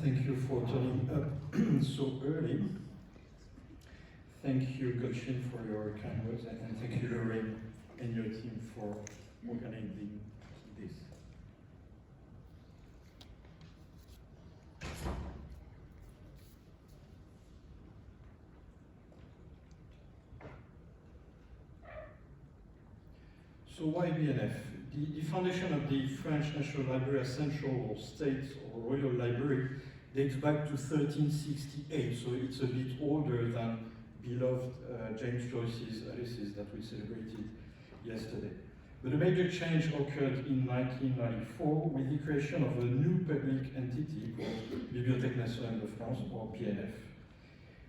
Thank you for turning up so early. Thank you, Gulshin, for your kind words, and thank you, Lorraine, and your team for organizing this. So why BNF? The foundation of the French National Library as central or state or royal library dates back to 1368, so it's a bit older than beloved James Joyce's Ulysses that we celebrated yesterday. But a major change occurred in 1994 with the creation of a new public entity called Bibliothèque nationale de France, or BNF.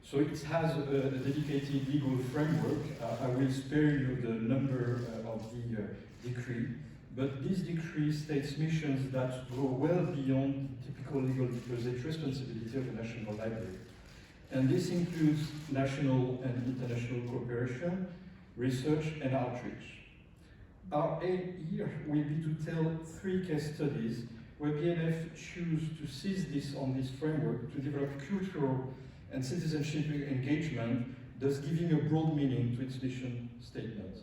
So it has a dedicated legal framework. I will spare you the number of the decree, but this decree states missions that go well beyond typical legal usage responsibility of a national library. And this includes national and international cooperation, research, and outreach. Our aim here will be to tell 3 case studies where BNF choose to seize this on this framework to develop cultural and citizenship engagement, thus giving a broad meaning to its mission statement.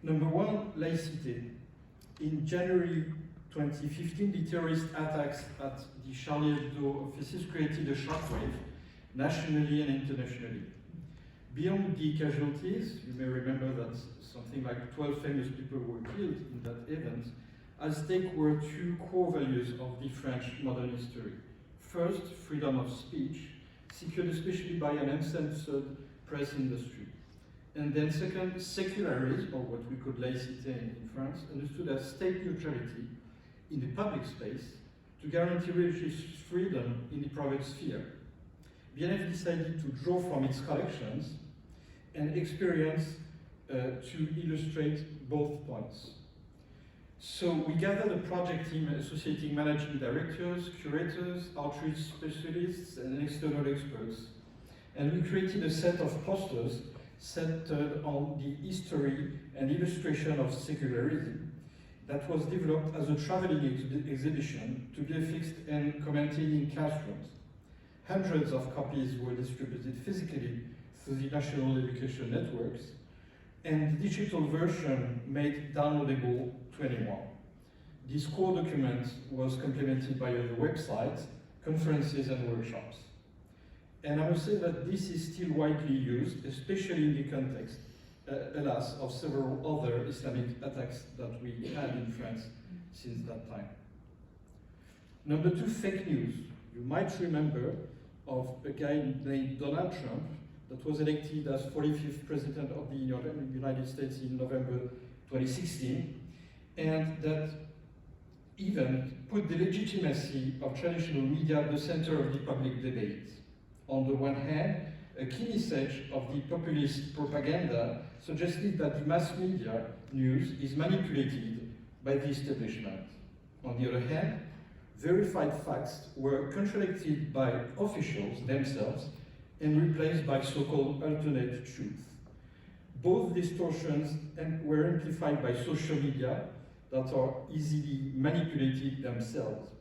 Number 1, laïcité. In January 2015, the terrorist attacks at the Charlie Hebdo offices created a shockwave, nationally and internationally. Beyond the casualties, you may remember that something like 12 famous people were killed in that event. At stake were 2 core values of the French modern history. First, freedom of speech, secured especially by an uncensored press industry. And then second, secularism, or what we could laïcité in France, understood as state neutrality in the public space to guarantee religious freedom in the private sphere. BNF decided to draw from its collections and experience to illustrate both points. So we gathered a project team associating managing directors, curators, outreach specialists, and external experts. And we created a set of posters centered on the history and illustration of secularism that was developed as a traveling exhibition to be affixed and commented in classrooms. Hundreds of copies were distributed physically through the national education networks, and the digital version made downloadable to anyone. This core document was complemented by a website, conferences, and workshops. And I must say that this is still widely used, especially in the context, alas, of several other Islamic attacks that we had in France since that time. Number 2, fake news. You might remember of a guy named Donald Trump that was elected as 45th President of the United States in November 2016, and that event put the legitimacy of traditional media at the center of the public debate. On the one hand, a key message of the populist propaganda suggested that the mass media news is manipulated by the establishment. On the other hand, verified facts were contradicted by officials themselves and replaced by so-called alternate truth. Both distortions were amplified by social media that are easily manipulated themselves.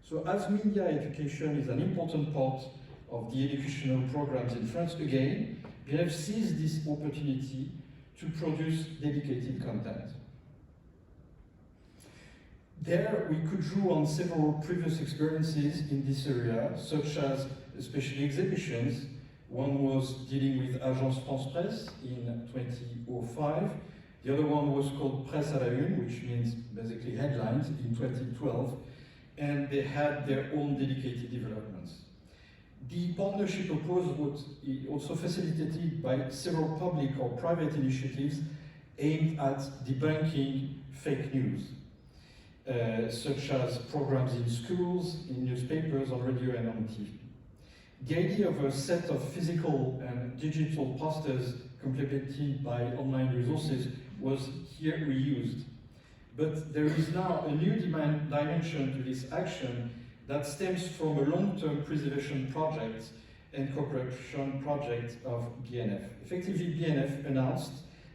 So as media education is an important part of the educational programs in France, again, BNF seized this opportunity to produce dedicated content. There, we could draw on several previous experiences in this area, such as especially exhibitions. One was dealing with Agence France Presse in 2005. The other one was called Presse à la Une, which means basically headlines, in 2012. And they had their own dedicated developments. The partnership approach was also facilitated by several public or private initiatives aimed at debunking fake news, such as programs in schools, in newspapers, on radio, and on TV. The idea of a set of physical and digital posters complemented by online resources was here reused. But there is now a new dimension to this action that stems from a long-term preservation project and cooperation project of BNF. Effectively, BNF announced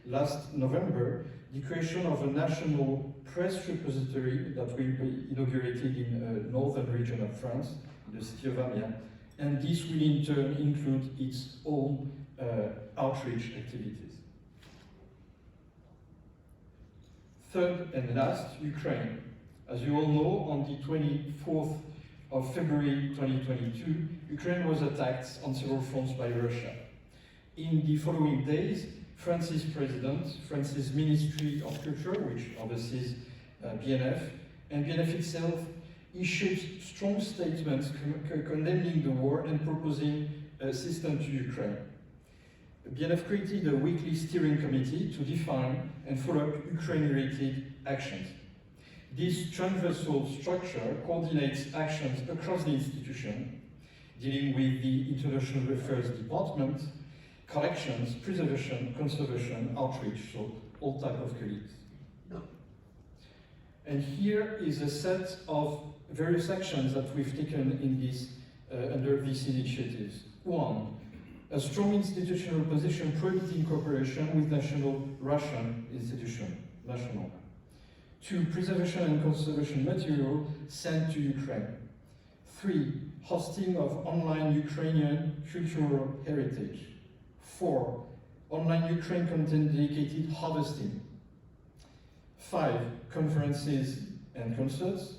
last November the creation of a national press repository that will be inaugurated in northern region of France, in the city of Amiens, and this will in turn include its own outreach activities. Third and last, Ukraine. As you all know, on the 24th of February 2022, Ukraine was attacked on several fronts by Russia. In the following days, France's president, France's Ministry of Culture, which oversees BNF, and BNF itself issued strong statements condemning the war and proposing assistance to Ukraine. BNF created a weekly steering committee to define and follow up Ukraine-related actions. This transversal structure coordinates actions across the institution, dealing with the International Affairs Department, collections, preservation, conservation, outreach, so all type of colleagues. And here is a set of various actions that we've taken in this, under these initiatives. One, a strong institutional position promoting cooperation with national Russian institution, national. Two, preservation and conservation material sent to Ukraine. Three, hosting of online Ukrainian cultural heritage. Four, online Ukraine content dedicated harvesting. Five, conferences and concerts.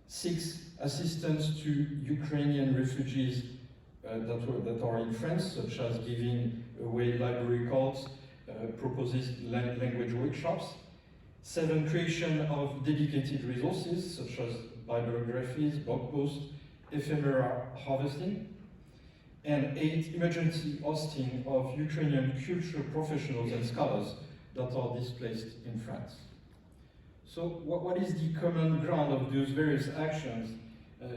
Six, assistance to Ukrainian refugees that are in France, such as giving away library cards, proposes language workshops. Seven, creation of dedicated resources, such as bibliographies, blog posts, ephemera harvesting. And eight, emergency hosting of Ukrainian cultural professionals and scholars that are displaced in France. So what is the common ground of those various actions,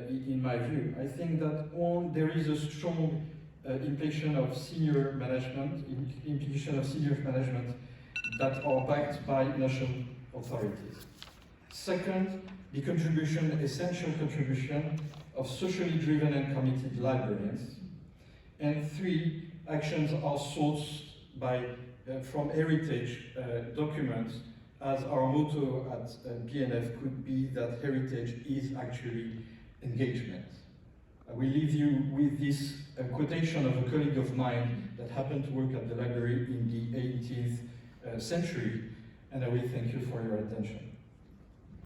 in my view? I think that one, there is a strong implication of senior management, that are backed by national authorities. Second, the contribution, essential contribution of socially driven and committed librarians. And three, actions are sourced by, from heritage documents, as our motto at BNF could be that heritage is actually engagement. I will leave you with this quotation of a colleague of mine that happened to work at the library in the 18th century, and I will thank you for your attention.